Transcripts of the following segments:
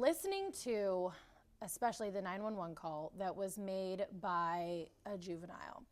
listening to especially the 911 call that was made by a juvenile,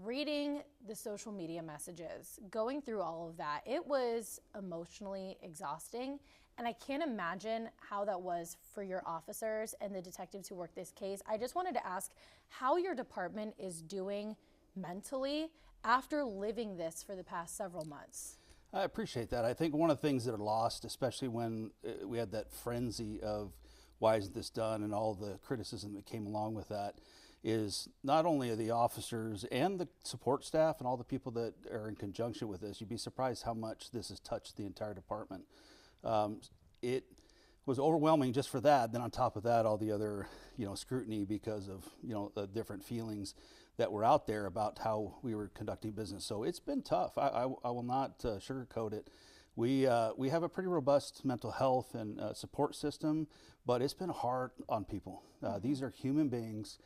reading the social media messages, going through all of that, it was emotionally exhausting. And I can't imagine how that was for your officers and the detectives who worked this case. I just wanted to ask how your department is doing mentally after living this for the past several months. I appreciate that. I think one of the things that are lost, especially when we had that frenzy of why isn't this done and all the criticism that came along with that, is not only the officers and the support staff and all the people that are in conjunction with this, you'd be surprised how much this has touched the entire department. It was overwhelming just for that. Then on top of that, all the other, scrutiny because of, the different feelings that were out there about how we were conducting business. So it's been tough. I will not sugarcoat it. We have a pretty robust mental health and support system, but it's been hard on people. These are human beings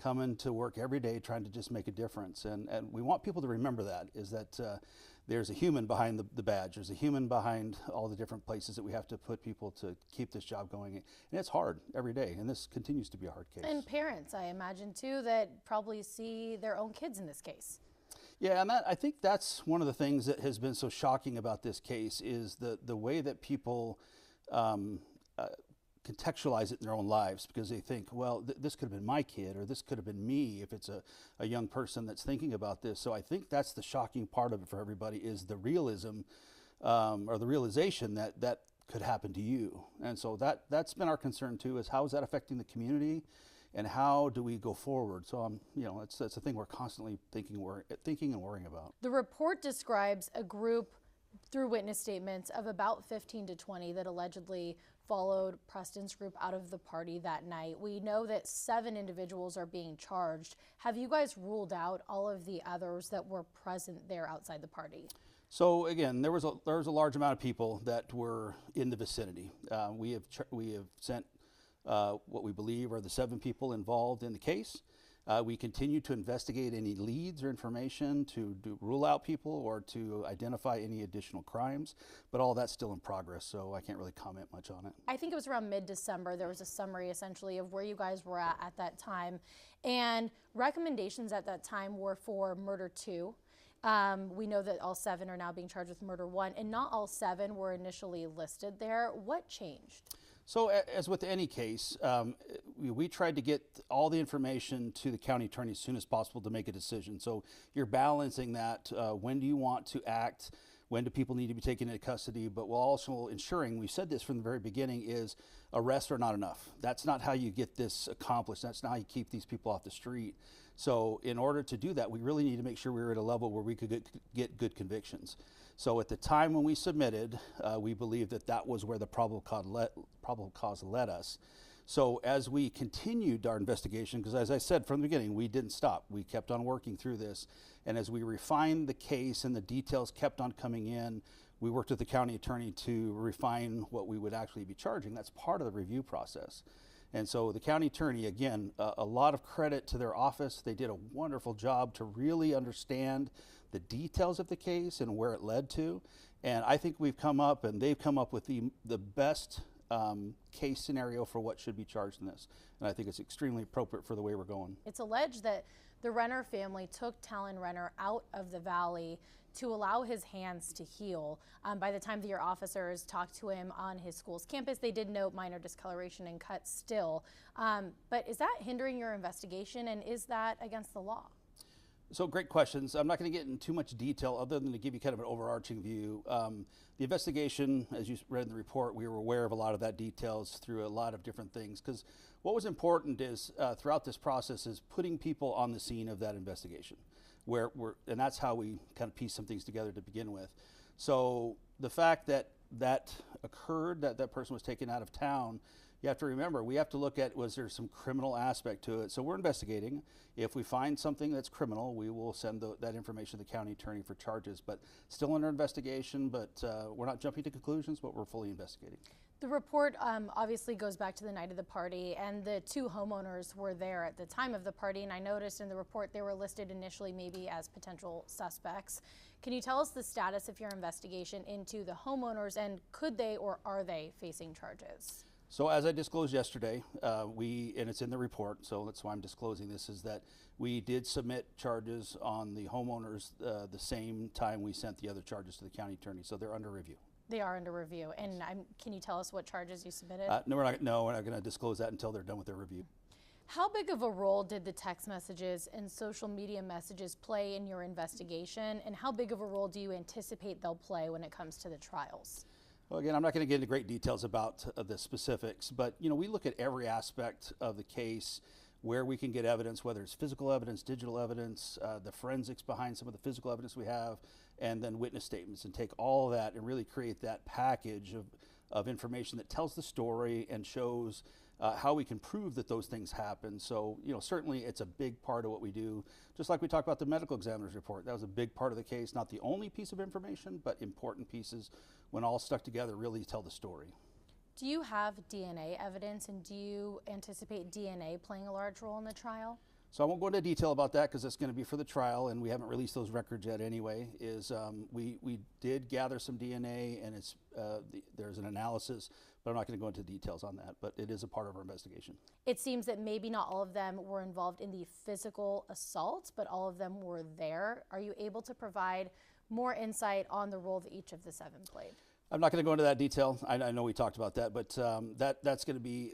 coming to work every day trying to just make a difference. And we want people to remember that, is that there's a human behind the badge. There's a human behind all the different places that we have to put people to keep this job going. And it's hard every day, and this continues to be a hard case. And parents, I imagine too, that probably see their own kids in this case. Yeah, and I think that's one of the things that has been so shocking about this case, is the way that people contextualize it in their own lives, because they think, well, this could have been my kid, or this could have been me, if it's a young person that's thinking about this. So I think that's the shocking part of it for everybody, is the realism or the realization that could happen to you. And so that's been our concern too, is how is that affecting the community, and how do we go forward? So that's a thing we're constantly thinking and worrying about. The report describes a group, through witness statements, of about 15 to 20 that allegedly followed Preston's group out of the party that night. We know that 7 individuals are being charged. Have you guys ruled out all of the others that were present there outside the party? So again, there was a large amount of people that were in the vicinity. We have sent what we believe are the 7 people involved in the case. We continue to investigate any leads or information to rule out people or to identify any additional crimes, but all that's still in progress, so I can't really comment much on it. I think it was around mid-December. There was a summary essentially of where you guys were at that time, and recommendations at that time were for murder 2. We know that all 7 are now being charged with murder 1, and not all 7 were initially listed there. What changed? So as with any case, we tried to get all the information to the county attorney as soon as possible to make a decision. So you're balancing that. When do you want to act? When do people need to be taken into custody? But while also ensuring, we said this from the very beginning, is arrests are not enough. That's not how you get this accomplished. That's not how you keep these people off the street. So in order to do that, we really need to make sure we were at a level where we could get good convictions. So at the time when we submitted, we believed that was where the probable cause led us. So as we continued our investigation, because as I said from the beginning, we didn't stop. We kept on working through this. And as we refined the case and the details kept on coming in, we worked with the county attorney to refine what we would actually be charging. That's part of the review process. And so the county attorney, again, a lot of credit to their office. They did a wonderful job to really understand the details of the case and where it led to. And I think they've come up with the best case scenario for what should be charged in this. And I think it's extremely appropriate for the way we're going. It's alleged that the Renner family took Talon Renner out of the valley to allow his hands to heal. By the time that your officers talked to him on his school's campus, they did note minor discoloration and cuts still. But is that hindering your investigation, and is that against the law? So great questions. I'm not going to get into too much detail other than to give you kind of an overarching view. The investigation, as you read in the report, we were aware of a lot of that details through a lot of different things, because what was important is throughout this process is putting people on the scene of that investigation, and that's how we kind of piece some things together to begin with. So the fact that occurred, that person was taken out of town, you have to remember, we have to look at, was there some criminal aspect to it? So we're investigating. If we find something that's criminal, we will send that information to the county attorney for charges, but still under investigation, but we're not jumping to conclusions, but we're fully investigating. The report obviously goes back to the night of the party, and the 2 homeowners were there at the time of the party, and I noticed in the report they were listed initially maybe as potential suspects. Can you tell us the status of your investigation into the homeowners, and could they or are they facing charges? So as I disclosed yesterday, and it's in the report, so that's why I'm disclosing this, is that we did submit charges on the homeowners the same time we sent the other charges to the county attorney, so they're under review. They are under review. And can you tell us what charges you submitted? No, we're not going to disclose that until they're done with their review. How big of a role did the text messages and social media messages play in your investigation, and how big of a role do you anticipate they'll play when it comes to the trials? Well, again, I'm not going to get into great details about the specifics, but we look at every aspect of the case, where we can get evidence, whether it's physical evidence, digital evidence, the forensics behind some of the physical evidence we have, and then witness statements, and take all of that and really create that package of information that tells the story and shows how we can prove that those things happen. So, certainly it's a big part of what we do. Just like we talked about the medical examiner's report, that was a big part of the case, not the only piece of information, but important pieces when all stuck together really tell the story. Do you have DNA evidence, and do you anticipate DNA playing a large role in the trial? So I won't go into detail about that because it's going to be for the trial, and we haven't released those records yet anyway. We did gather some DNA, and there's an analysis, but I'm not going to go into details on that, but it is a part of our investigation. It seems that maybe not all of them were involved in the physical assault, but all of them were there. Are you able to provide more insight on the role that each of the 7 played? I'm not going to go into that detail. I know we talked about that, but that's going to be,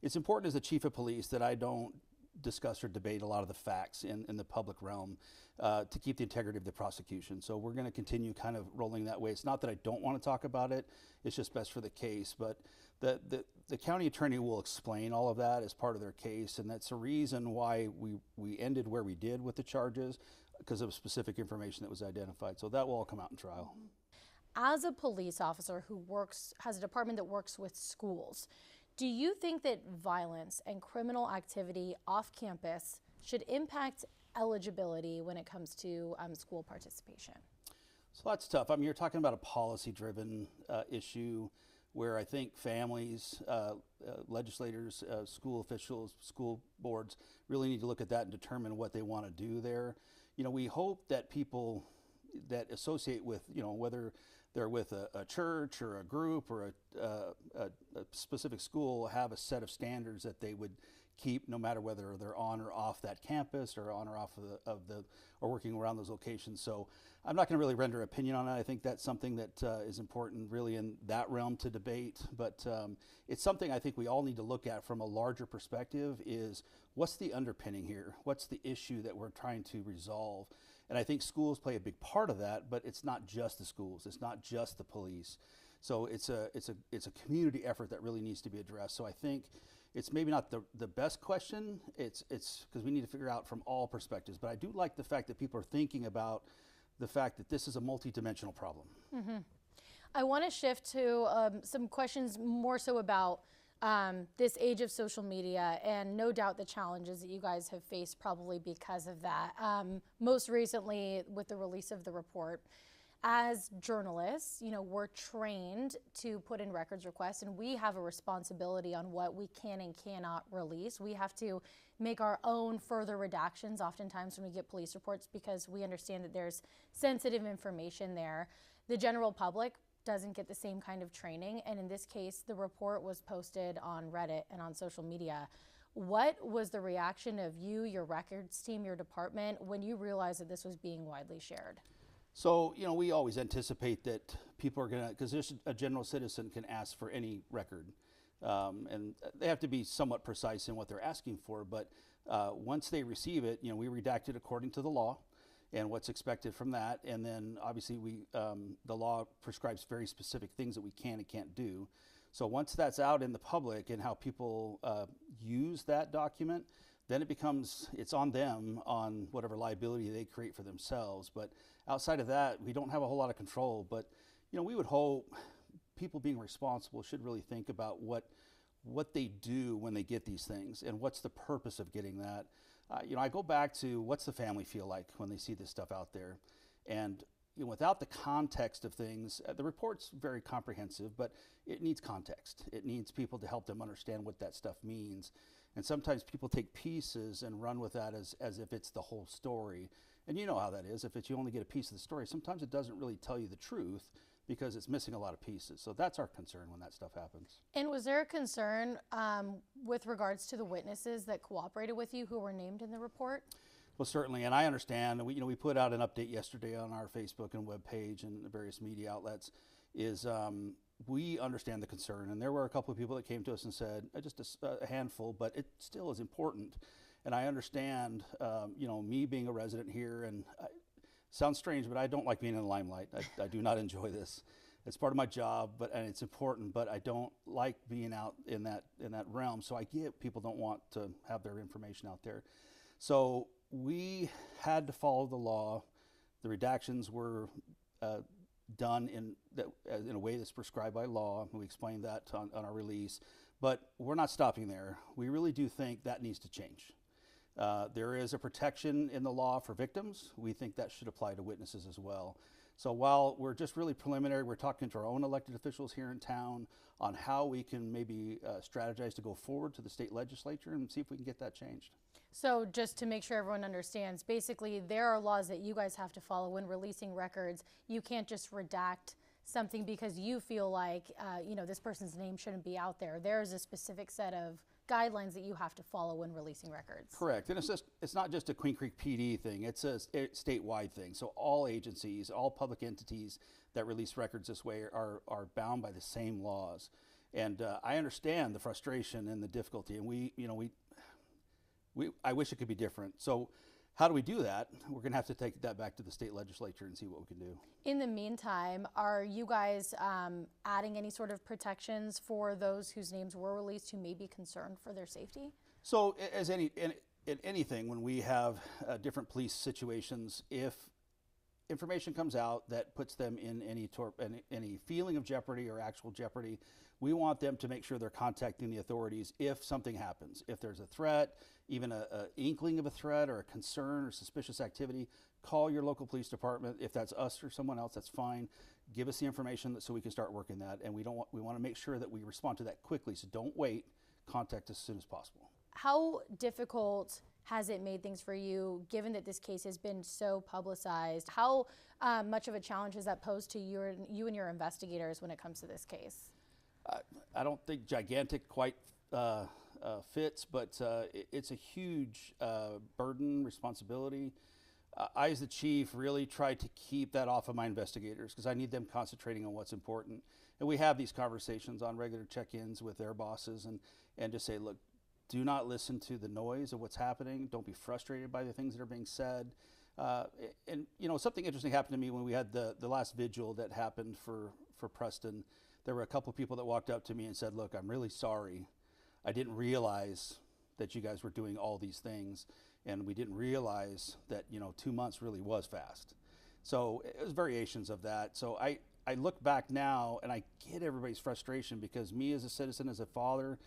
it's important as the chief of police that I don't discuss or debate a lot of the facts in the public realm to keep the integrity of the prosecution. So we're going to continue kind of rolling that way. It's not that I don't want to talk about it, it's just best for the case, but the county attorney will explain all of that as part of their case, and that's the reason why we ended where we did with the charges, because of specific information that was identified. So that will all come out in trial. As a police officer who has a department that works with schools, do you think that violence and criminal activity off campus should impact eligibility when it comes to school participation? So that's tough. I mean, you're talking about a policy-driven issue where I think families, legislators, school officials, school boards really need to look at that and determine what they want to do there. We hope that people that associate with, whether they're with a church or a group or a specific school, have a set of standards that they would keep no matter whether they're on or off that campus or on or off or working around those locations. So I'm not going to really render an opinion on that. I think that's something that is important really in that realm to debate, but it's something I think we all need to look at from a larger perspective is what's the underpinning here? What's the issue that we're trying to resolve? And I think schools play a big part of that, but it's not just the schools. It's not just the police. So it's a community effort that really needs to be addressed. So I think it's maybe not the best question. It's because we need to figure out from all perspectives. But I do like the fact that people are thinking about the fact that this is a multidimensional problem. Mm-hmm. I want to shift to some questions more so about this age of social media, and no doubt the challenges that you guys have faced probably because of that. Most recently with the release of the report, as journalists, we're trained to put in records requests, and we have a responsibility on what we can and cannot release. We have to make our own further redactions oftentimes when we get police reports because we understand that there's sensitive information there. The general public doesn't get the same kind of training, and in this case, the report was posted on Reddit and on social media. What was the reaction of you, your records team, your department, when you realized that this was being widely shared? So, we always anticipate that people are going to, because just a general citizen can ask for any record, and they have to be somewhat precise in what they're asking for, but once they receive it, we redact it according to the law and what's expected from that, and then obviously the law prescribes very specific things that we can and can't do. So once that's out in the public and how people use that document, then it's on them on whatever liability they create for themselves. But outside of that, we don't have a whole lot of control. But we would hope people being responsible should really think about what they do when they get these things and what's the purpose of getting that. I go back to what's the family feel like when they see this stuff out there, and without the context of things, the report's very comprehensive, but it needs context. It needs people to help them understand what that stuff means. And sometimes people take pieces and run with that as if it's the whole story. And you know how that is. If you only get a piece of the story, sometimes it doesn't really tell you the truth because it's missing a lot of pieces. So that's our concern when that stuff happens. And was there a concern with regards to the witnesses that cooperated with you who were named in the report? Well, certainly, and I understand. We put out an update yesterday on our Facebook and web page and the various media outlets. We understand the concern, and there were a couple of people that came to us and said just a handful, but it still is important. And I understand, me being a resident here, and sounds strange, but I don't like being in the limelight. I do not enjoy this. It's part of my job, and it's important, but I don't like being out in that realm. So I get people don't want to have their information out there. So we had to follow the law. The redactions were done in a way that's prescribed by law. We explained that on our release, but we're not stopping there. We really do think that needs to change. There is a protection in the law for victims. We think that should apply to witnesses as well. So while we're just really preliminary, we're talking to our own elected officials here in town on how we can maybe strategize to go forward to the state legislature and see if we can get that changed. So just to make sure everyone understands, basically there are laws that you guys have to follow when releasing records. You can't just redact something because you feel like, this person's name shouldn't be out there. There's a specific set of guidelines that you have to follow when releasing records. Correct, and it's not just a Queen Creek PD thing, it's a statewide thing. So all agencies, all public entities that release records this way are bound by the same laws. And I understand the frustration and the difficulty, and I wish it could be different. So how do we do that? We're going to have to take that back to the state legislature and see what we can do. In the meantime, are you guys adding any sort of protections for those whose names were released who may be concerned for their safety? So as in anything, when we have different police situations, if information comes out that puts them in any feeling of jeopardy or actual jeopardy, we want them to make sure they're contacting the authorities if something happens. If there's a threat, even an inkling of a threat or a concern or suspicious activity, call your local police department. If that's us or someone else, that's fine. Give us the information so we can start working that. And we want to make sure that we respond to that quickly. So don't wait. Contact us as soon as possible. How difficult has it made things for you, given that this case has been so publicized? How much of a challenge has that posed to you and your investigators when it comes to this case? I don't think gigantic quite fits, but it's a huge burden, responsibility. I, as the chief, really try to keep that off of my investigators because I need them concentrating on what's important. And we have these conversations on regular check-ins with their bosses and just say, look, do not listen to the noise of what's happening. Don't be frustrated by the things that are being said. And something interesting happened to me when we had the last vigil that happened for Preston. There were a couple of people that walked up to me and said, look, I'm really sorry. I didn't realize that you guys were doing all these things, and we didn't realize that 2 months really was fast. So it was variations of that. So I look back now and I get everybody's frustration because me as a citizen, as a father,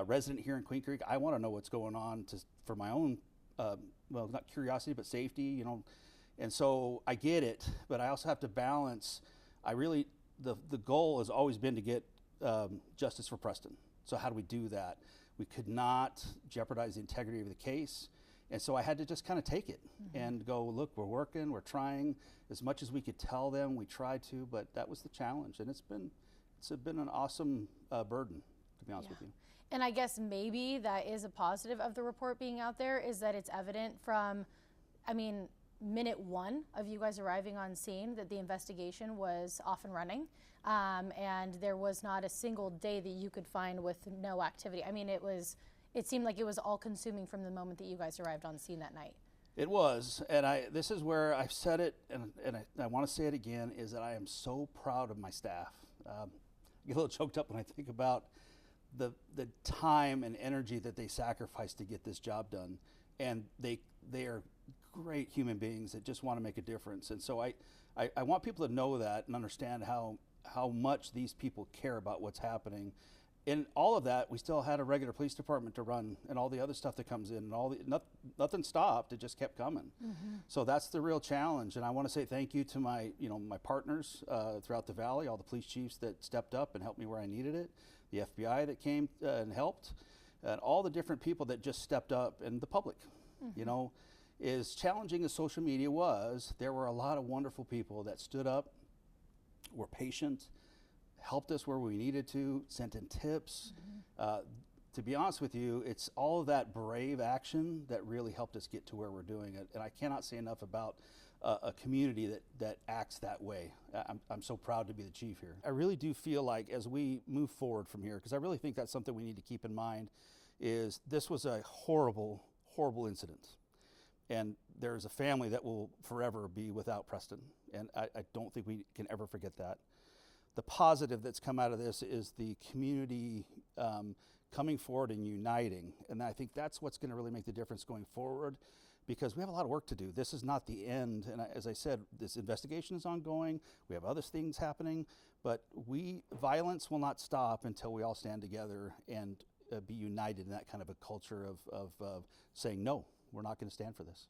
resident here in Queen Creek, I want to know what's going on for my own, not curiosity, but safety, And so I get it, but I also have to balance. The goal has always been to get justice for Preston. So how do we do that? We could not jeopardize the integrity of the case. And so I had to just kind of take it and go, look, we're working, we're trying as much as we could tell them. We tried to, but that was the challenge. And it's been an awesome burden, to be honest with you. And I guess maybe that is a positive of the report being out there, is that it's evident from, minute one of you guys arriving on scene that the investigation was off and running, and there was not a single day that you could find with no activity. It seemed like it was all consuming from the moment that you guys arrived on scene that night. It was, and this is where I've said it, and I want to say it again, is that I am so proud of my staff. I get a little choked up when I think about the time and energy that they sacrifice to get this job done, and they are great human beings that just want to make a difference. And so I want people to know that and understand how much these people care about what's happening. In all of that, we still had a regular police department to run, and all the other stuff that comes in, and nothing stopped. It just kept coming. So that's the real challenge. And I want to say thank you to my partners throughout the valley, all the police chiefs that stepped up and helped me where I needed it, the FBI that came and helped, and all the different people that just stepped up, and the public. As challenging as social media was, there were a lot of wonderful people that stood up, were patient, helped us where we needed to, sent in tips. To be honest with you, it's all of that brave action that really helped us get to where we're doing it. And I cannot say enough about a community that acts that way. I'm so proud to be the chief here. I really do feel like as we move forward from here, because I really think that's something we need to keep in mind, is this was a horrible, horrible incident. And there's a family that will forever be without Preston. And I don't think we can ever forget that. The positive that's come out of this is the community coming forward and uniting. And I think that's what's going to really make the difference going forward, because we have a lot of work to do. This is not the end. And as I said, this investigation is ongoing. We have other things happening, but violence will not stop until we all stand together and be united in that kind of a culture of saying, no, we're not going to stand for this.